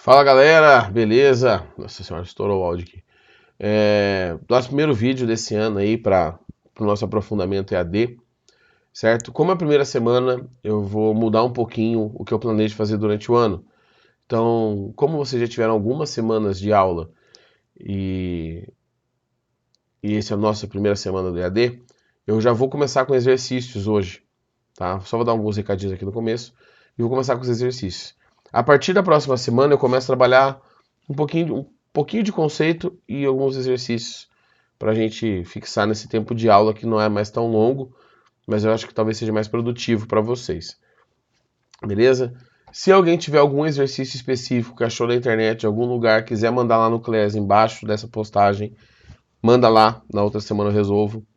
Fala galera, beleza? Nossa senhora, estourou o áudio aqui. Nosso primeiro vídeo desse ano aí para o nosso aprofundamento EAD, certo? Como é a primeira semana, eu vou mudar um pouquinho o que eu planejo fazer durante o ano. Então, como vocês já tiveram algumas semanas de aula e, e essa é a nossa primeira semana do EAD, eu já vou começar com exercícios hoje, tá? Só vou dar alguns recadinhos aqui no começo e vou começar com os exercícios. A partir da próxima semana eu começo a trabalhar um pouquinho de conceito e alguns exercícios para a gente fixar nesse tempo de aula que não é mais tão longo, mas eu acho que talvez seja mais produtivo para vocês. Beleza? Se alguém tiver algum exercício específico que achou na internet, em algum lugar, quiser mandar lá no Class embaixo dessa postagem, manda lá, na outra semana eu resolvo.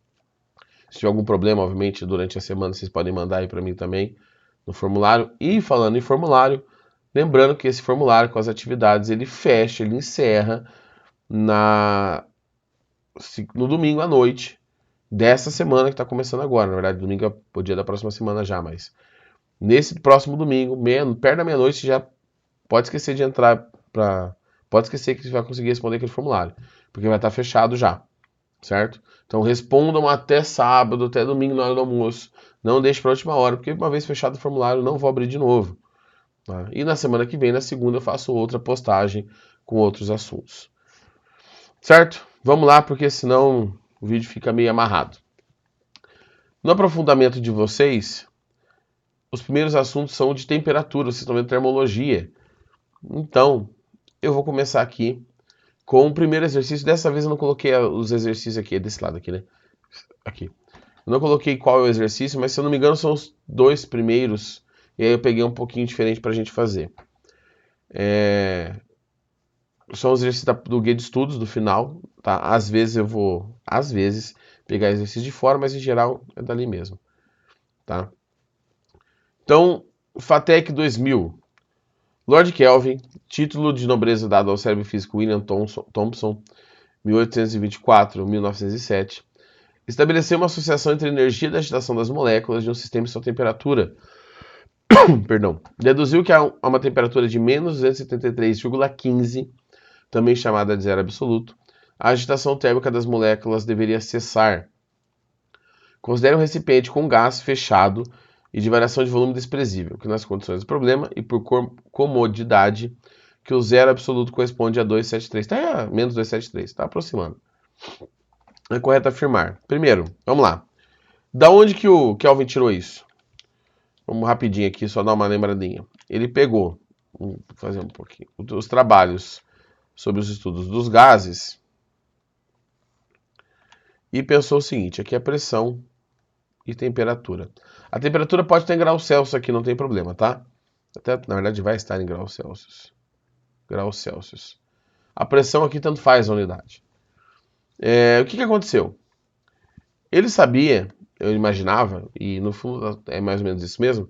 Se tiver algum problema, obviamente, durante a semana vocês podem mandar aí para mim também no formulário. E falando em formulário, lembrando que esse formulário com as atividades, ele fecha, ele encerra no domingo à noite dessa semana que está começando agora. Na verdade, domingo é o dia da próxima semana já, mas nesse próximo domingo, perto da meia-noite, já pode esquecer de entrar para... Pode esquecer que você vai conseguir responder aquele formulário, porque vai estar fechado já, certo? Então respondam até sábado, até domingo na hora do almoço. Não deixe para a última hora, porque uma vez fechado o formulário, não vou abrir de novo. Tá? E na semana que vem, na segunda, eu faço outra postagem com outros assuntos. Certo? Vamos lá, porque senão o vídeo fica meio amarrado. No aprofundamento de vocês, os primeiros assuntos são de temperatura, vocês estão vendo termologia. Então, eu vou começar aqui com o primeiro exercício. Dessa vez eu não coloquei os exercícios aqui, desse lado aqui, né? Aqui. Eu não coloquei qual é o exercício, mas se eu não me engano são os dois primeiros. E aí eu peguei um pouquinho diferente para a gente fazer. São os exercícios do guia de estudos do final, tá? Às vezes eu vou, pegar exercício de fora, mas em geral é dali mesmo, tá? Então, FATEC 2000, Lord Kelvin, título de nobreza dado ao cérebro físico William Thomson, 1824-1907, estabeleceu uma associação entre a energia da agitação das moléculas de um sistema e sua temperatura. Perdão. Deduziu que a uma temperatura de menos 273,15, também chamada de zero absoluto, a agitação térmica das moléculas deveria cessar. Considere um recipiente com gás fechado e de variação de volume desprezível, que nas condições do problema e por comodidade, que o zero absoluto corresponde a 273. Está menos 273, está aproximando. É correto afirmar. Primeiro, vamos lá. Da onde que o Kelvin tirou isso? Vamos rapidinho aqui, só dar uma lembradinha. Ele pegou, vou fazer um pouquinho, os trabalhos sobre os estudos dos gases e pensou o seguinte, aqui é pressão e temperatura. A temperatura pode estar em graus Celsius aqui, não tem problema, tá? Até, na verdade, vai estar em graus Celsius. Graus Celsius. A pressão aqui tanto faz a unidade. O que aconteceu? Ele sabia, eu imaginava, e no fundo é mais ou menos isso mesmo,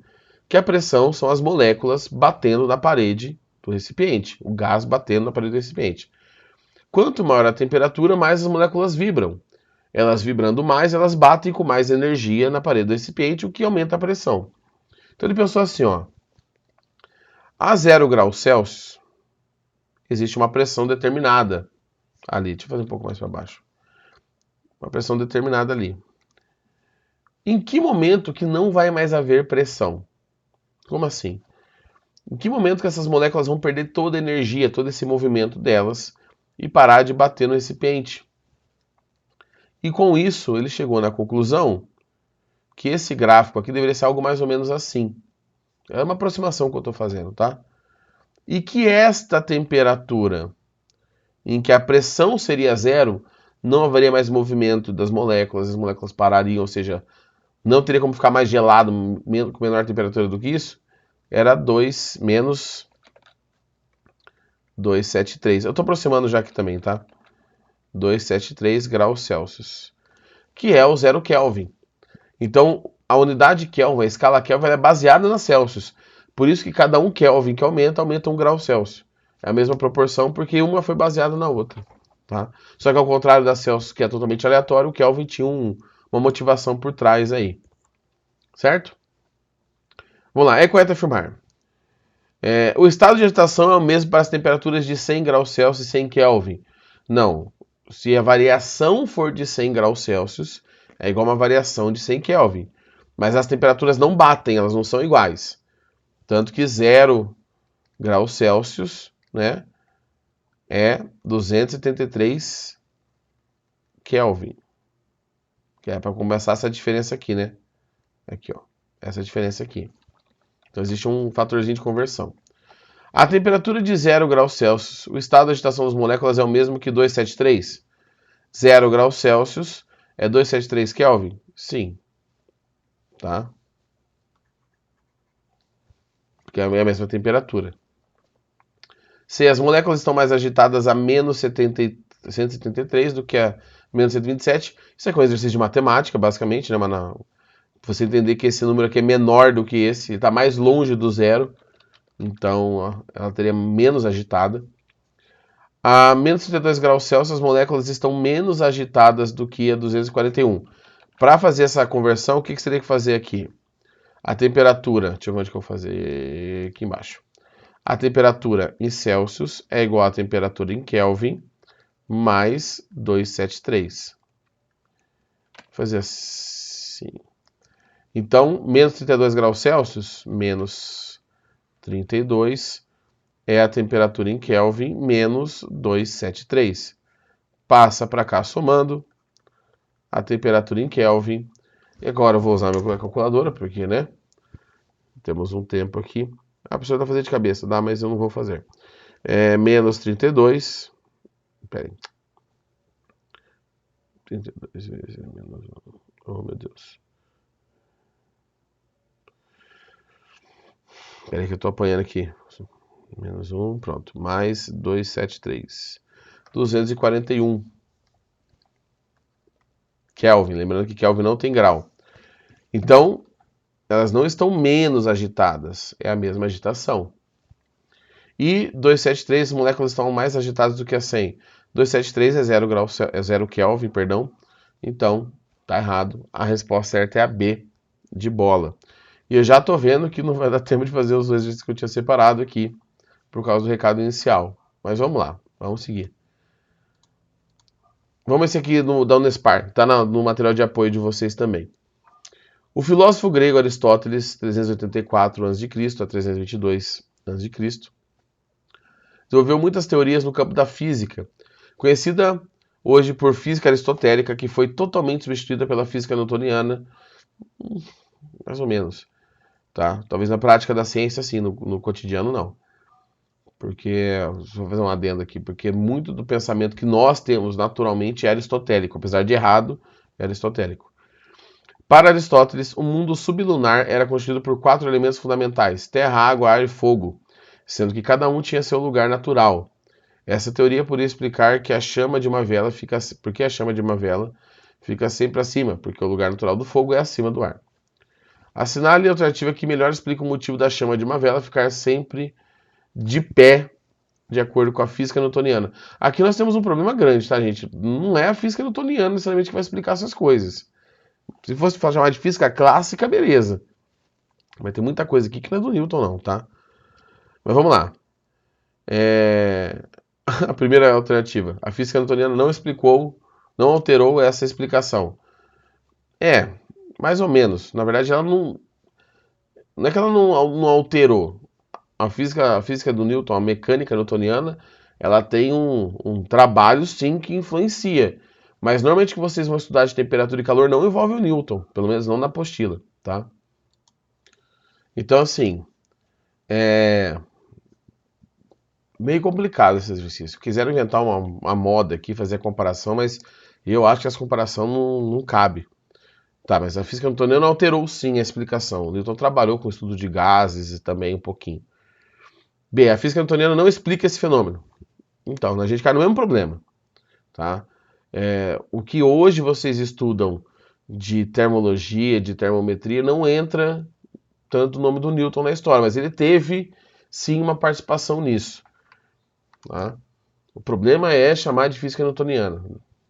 que a pressão são as moléculas batendo na parede do recipiente, o gás batendo na parede do recipiente. Quanto maior a temperatura, mais as moléculas vibram. Elas vibrando mais, elas batem com mais energia na parede do recipiente, o que aumenta a pressão. Então ele pensou assim, ó, a 0 graus Celsius existe uma pressão determinada ali. Deixa eu fazer um pouco mais para baixo. Uma pressão determinada ali. Em que momento que não vai mais haver pressão? Como assim? Em que momento que essas moléculas vão perder toda a energia, todo esse movimento delas e parar de bater no recipiente? E com isso, ele chegou na conclusão que esse gráfico aqui deveria ser algo mais ou menos assim. É uma aproximação que eu estou fazendo, tá? E que esta temperatura, em que a pressão seria zero, não haveria mais movimento das moléculas, as moléculas parariam, ou seja, não teria como ficar mais gelado com menor temperatura do que isso, era 2 menos 273. Eu estou aproximando já aqui também, tá? 273 graus Celsius, que é o 0 Kelvin. Então, a unidade Kelvin, a escala Kelvin, é baseada na Celsius. Por isso que cada 1 Kelvin que aumenta 1 grau Celsius. É a mesma proporção, porque uma foi baseada na outra. Tá? Só que ao contrário da Celsius, que é totalmente aleatório, o Kelvin tinha uma motivação por trás aí. Certo? Vamos lá, é correto afirmar. O estado de agitação é o mesmo para as temperaturas de 100 graus Celsius e 100 Kelvin. Não. Se a variação for de 100 graus Celsius, é igual a uma variação de 100 Kelvin. Mas as temperaturas não batem, elas não são iguais. Tanto que 0 graus Celsius, né, é 273 Kelvin. Que é para começar essa diferença aqui, né? Aqui, ó. Essa diferença aqui. Então existe um fatorzinho de conversão. A temperatura de 0 graus Celsius, o estado de agitação das moléculas é o mesmo que 273? 0 graus Celsius é 273 Kelvin? Sim. Tá? Porque é a mesma temperatura. Se as moléculas estão mais agitadas a menos 173 do que a menos 127, isso é um exercício de matemática, basicamente, né? Mas você entender que esse número aqui é menor do que esse, está mais longe do zero, então ela teria menos agitada. A menos 32 graus Celsius, as moléculas estão menos agitadas do que a 241. Para fazer essa conversão, o que você teria que fazer aqui? A temperatura, deixa eu ver onde que eu vou fazer, aqui embaixo. A temperatura em Celsius é igual à temperatura em Kelvin mais 273. Vou fazer assim. Então, menos 32 graus Celsius, menos 32, é a temperatura em Kelvin menos 273. Passa para cá somando a temperatura em Kelvin. E agora eu vou usar minha calculadora, porque, né? Temos um tempo aqui. A pessoa vai fazer de cabeça, dá, mas eu não vou fazer. Menos 32. Pera aí. 32 vezes menos 1. Oh, meu Deus. Pera aí que eu tô apanhando aqui. Menos 1, pronto. Mais 273. 241. Kelvin. Lembrando que Kelvin não tem grau. Então, elas não estão menos agitadas. É a mesma agitação. E 273, as moléculas estão mais agitadas do que a 100. 273 é 0 Kelvin, perdão. Então, tá errado. A resposta certa é a B, de bola. E eu já tô vendo que não vai dar tempo de fazer os dois exercícios que eu tinha separado aqui, por causa do recado inicial. Mas vamos lá, vamos seguir. Vamos esse aqui da Unespar, tá no material de apoio de vocês também. O filósofo grego Aristóteles, 384 a.C. a 322 a.C., desenvolveu muitas teorias no campo da física, conhecida hoje por física aristotélica, que foi totalmente substituída pela física newtoniana, mais ou menos. Tá? Talvez na prática da ciência, sim, no cotidiano, não. Porque, vou fazer um adendo aqui, porque muito do pensamento que nós temos naturalmente é aristotélico, apesar de errado, é aristotélico. Para Aristóteles, o mundo sublunar era constituído por 4 elementos fundamentais: terra, água, ar e fogo, sendo que cada um tinha seu lugar natural. Essa teoria poderia explicar que a chama de uma vela fica sempre acima, porque o lugar natural do fogo é acima do ar. Assinale a alternativa que melhor explica o motivo da chama de uma vela ficar sempre de pé, de acordo com a física newtoniana. Aqui nós temos um problema grande, tá, gente? Não é a física newtoniana necessariamente que vai explicar essas coisas. Se fosse chamar de física clássica, beleza. Mas tem muita coisa aqui que não é do Newton, não, tá? Mas vamos lá. A primeira alternativa. A física newtoniana não alterou essa explicação. Mais ou menos. Na verdade, ela não. Não é que ela não alterou. A física do Newton, a mecânica newtoniana, ela tem um trabalho, sim, que influencia. Mas normalmente que vocês vão estudar de temperatura e calor não envolve o Newton. Pelo menos não na apostila, tá? Então, assim, meio complicado esse exercício. Quiseram inventar uma moda aqui, fazer a comparação, mas eu acho que essa comparação não cabe. Tá, mas a física newtoniana alterou sim a explicação. O Newton trabalhou com o estudo de gases e também um pouquinho. B, a física newtoniana não explica esse fenômeno. Então, a gente cai no mesmo problema. Tá? O que hoje vocês estudam de termologia, de termometria, não entra tanto o nome do Newton na história, mas ele teve sim uma participação nisso. Tá? O problema é chamar de física newtoniana.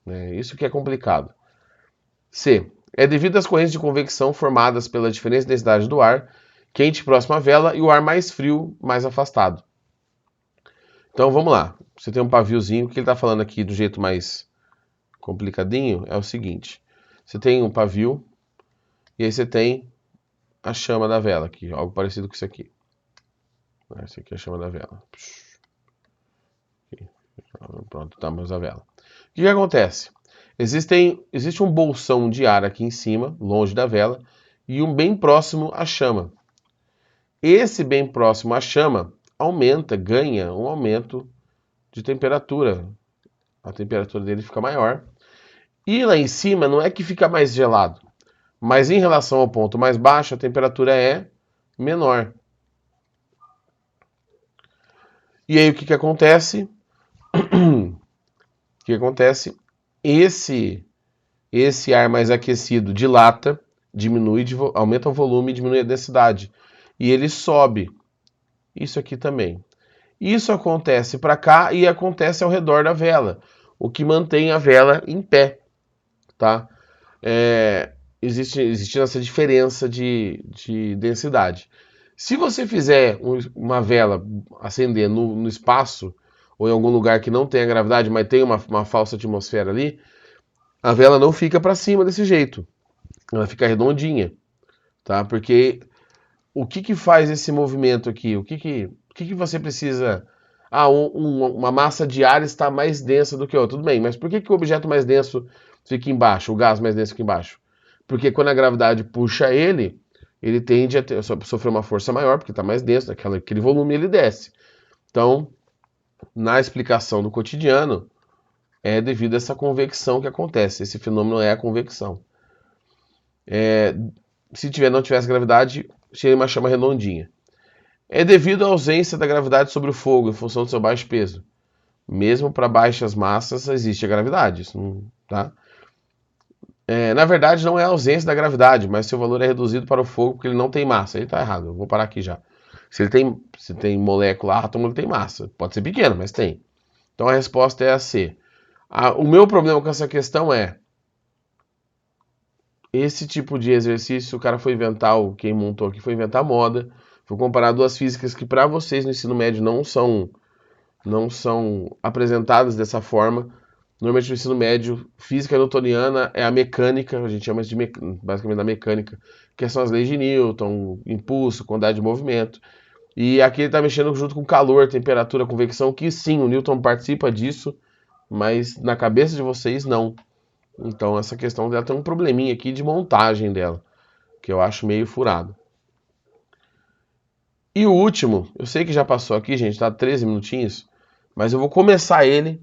Né? Isso que é complicado. C. É devido às correntes de convecção formadas pela diferença de densidade do ar quente próximo à vela e o ar mais frio, mais afastado. Então vamos lá. Você tem um paviozinho, o que ele está falando aqui do jeito mais complicadinho é o seguinte. Você tem um pavio e aí você tem a chama da vela aqui, algo parecido com isso aqui. Essa aqui é a chama da vela. Pronto, estamos a vela. O que acontece? Existe um bolsão de ar aqui em cima, longe da vela, e um bem próximo à chama. Esse bem próximo à chama ganha um aumento de temperatura. A temperatura dele fica maior. E lá em cima não é que fica mais gelado, mas em relação ao ponto mais baixo, a temperatura é menor. E aí o que acontece? O que acontece? Esse ar mais aquecido dilata, aumenta o volume e diminui a densidade. E ele sobe. Isso aqui também. Isso acontece para cá e acontece ao redor da vela, o que mantém a vela em pé, tá? Existe essa diferença de densidade. Se você fizer uma vela acender no espaço ou em algum lugar que não tenha gravidade, mas tem uma falsa atmosfera ali, a vela não fica para cima desse jeito. Ela fica redondinha, tá? Porque o que faz esse movimento aqui? O que você precisa? Uma massa de ar está mais densa do que outra. Tudo bem, mas por que o objeto mais denso fica embaixo, o gás mais denso fica embaixo? Porque quando a gravidade puxa ele tende a sofrer uma força maior, porque está mais denso, aquele volume ele desce. Então, na explicação do cotidiano, é devido a essa convecção que acontece. Esse fenômeno é a convecção. Se não tivesse gravidade, seria uma chama redondinha. É devido à ausência da gravidade sobre o fogo, em função do seu baixo peso. Mesmo para baixas massas existe a gravidade, tá? Na verdade, não é a ausência da gravidade, mas seu valor é reduzido para o fogo porque ele não tem massa. Aí está errado, eu vou parar aqui já. Se tem molécula átomo, ele tem massa. Pode ser pequeno, mas tem. Então a resposta é a C. O meu problema com essa questão é esse tipo de exercício, o cara foi inventar, quem montou aqui foi inventar moda, foi comparar duas físicas que para vocês no ensino médio não são apresentadas dessa forma. Normalmente no ensino médio, física newtoniana é a mecânica, a gente chama isso de basicamente da mecânica, que são as leis de Newton, impulso, quantidade de movimento. E aqui ele está mexendo junto com calor, temperatura, convecção, que sim, o Newton participa disso, mas na cabeça de vocês não. Então essa questão dela tem um probleminha aqui de montagem dela, que eu acho meio furado. E o último, eu sei que já passou aqui, gente, tá 13 minutinhos, mas eu vou começar ele,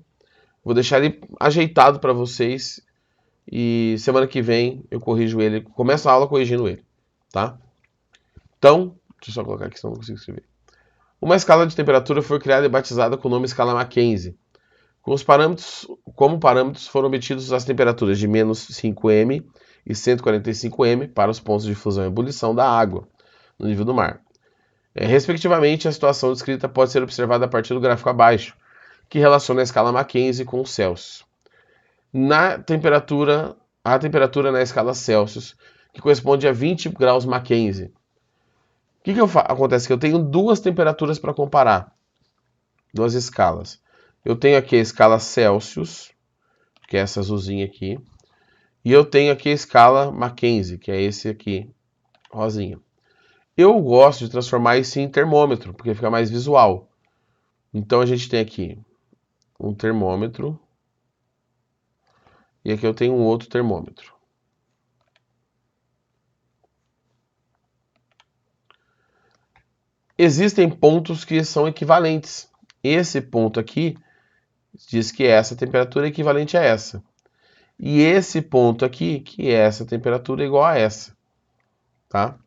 vou deixar ele ajeitado para vocês e semana que vem eu corrijo ele, começo a aula corrigindo ele, tá? Então, deixa eu só colocar aqui, senão não consigo escrever. Uma escala de temperatura foi criada e batizada com o nome escala Mackenzie. Como parâmetros foram obtidos as temperaturas de menos 5 m e 145 m para os pontos de fusão e ebulição da água no nível do mar. Respectivamente, a situação descrita pode ser observada a partir do gráfico abaixo, que relaciona a escala Mackenzie com o Celsius. A temperatura na escala Celsius, que corresponde a 20 graus Mackenzie. O que acontece? Que eu tenho duas temperaturas para comparar, duas escalas. Eu tenho aqui a escala Celsius, que é essa azulzinha aqui, e eu tenho aqui a escala Mackenzie, que é esse aqui, rosinha. Eu gosto de transformar isso em termômetro, porque fica mais visual. Então a gente tem aqui um termômetro, e aqui eu tenho um outro termômetro. Existem pontos que são equivalentes. Esse ponto aqui diz que essa temperatura é equivalente a essa. E esse ponto aqui, que é essa temperatura é igual a essa. Tá?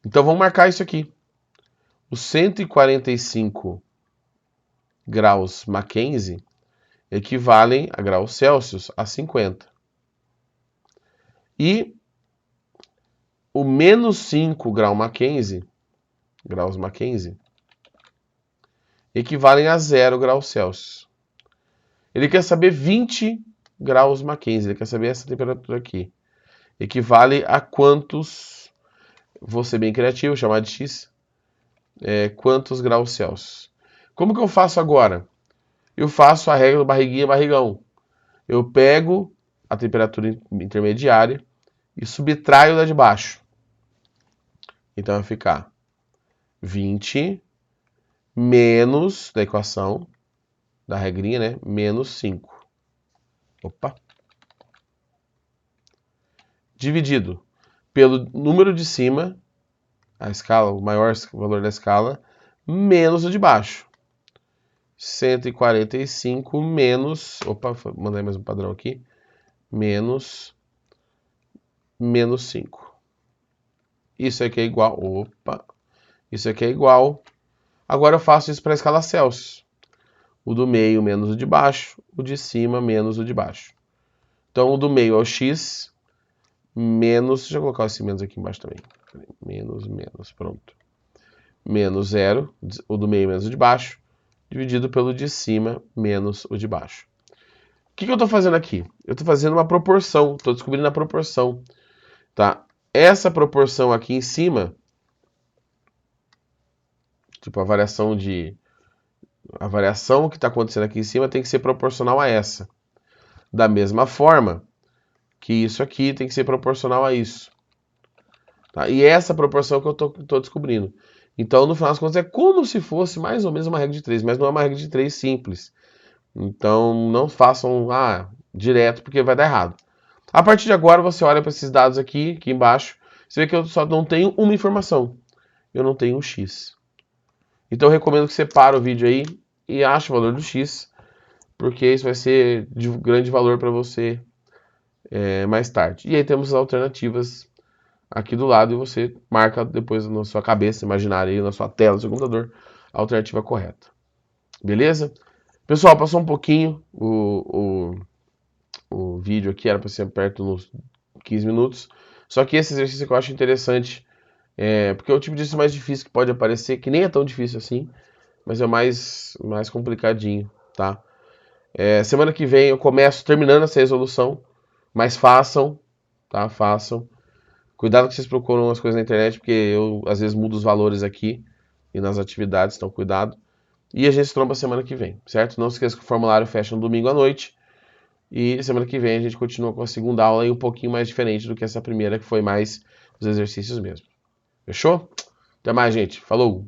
Então vamos marcar isso aqui. Os 145 graus Mackenzie equivalem a graus Celsius a 50. E o menos 5 graus Mackenzie equivalem a 0 graus Celsius. Ele quer saber 20 graus Mackenzie, ele quer saber essa temperatura aqui. Equivale a quantos vou ser bem criativo, chamar de x, quantos graus Celsius. Como que eu faço agora? Eu faço a regra do barriguinha, barrigão. Eu pego a temperatura intermediária e subtraio da de baixo. Então vai ficar 20 menos, da equação, da regrinha, né? Menos 5. Opa. Dividido pelo número de cima, a escala, o maior valor da escala, menos o de baixo. 145 menos... Opa, mandei mais um padrão aqui. Menos 5. Isso aqui é igual... Opa! Isso aqui é igual... Agora eu faço isso para a escala Celsius. O do meio menos o de baixo, o de cima menos o de baixo. Então o do meio é o x menos... Deixa eu colocar esse menos aqui embaixo também. Menos, pronto. Menos 0, o do meio menos o de baixo, dividido pelo de cima menos o de baixo. O que eu estou fazendo aqui? Eu estou fazendo uma proporção, estou descobrindo a proporção. Tá? Essa proporção aqui em cima, tipo a variação que está acontecendo aqui em cima tem que ser proporcional a essa. Da mesma forma que isso aqui tem que ser proporcional a isso. Tá? E essa proporção que eu estou descobrindo. Então, no final das contas, é como se fosse mais ou menos uma regra de 3, mas não é uma regra de 3 simples. Então, não façam direto, porque vai dar errado. A partir de agora, você olha para esses dados aqui embaixo, você vê que eu só não tenho uma informação. Eu não tenho um x. Então, eu recomendo que você pare o vídeo aí e ache o valor do x, porque isso vai ser de grande valor para você mais tarde. E aí temos as alternativas aqui do lado e você marca depois na sua cabeça imaginária aí, na sua tela, no seu computador, a alternativa correta. Beleza? Pessoal, passou um pouquinho o vídeo aqui, era para ser perto nos 15 minutos. Só que esse exercício que eu acho interessante, porque é o tipo de exercício mais difícil que pode aparecer, que nem é tão difícil assim, mas é mais complicadinho, tá? Semana que vem eu começo terminando essa resolução, mas façam, tá? Façam. Cuidado que vocês procuram as coisas na internet, porque eu às vezes mudo os valores aqui e nas atividades, então cuidado. E a gente se tromba semana que vem, certo? Não se esqueça que o formulário fecha no domingo à noite. E semana que vem a gente continua com a segunda aula e um pouquinho mais diferente do que essa primeira, que foi mais os exercícios mesmo. Fechou? Até mais, gente. Falou!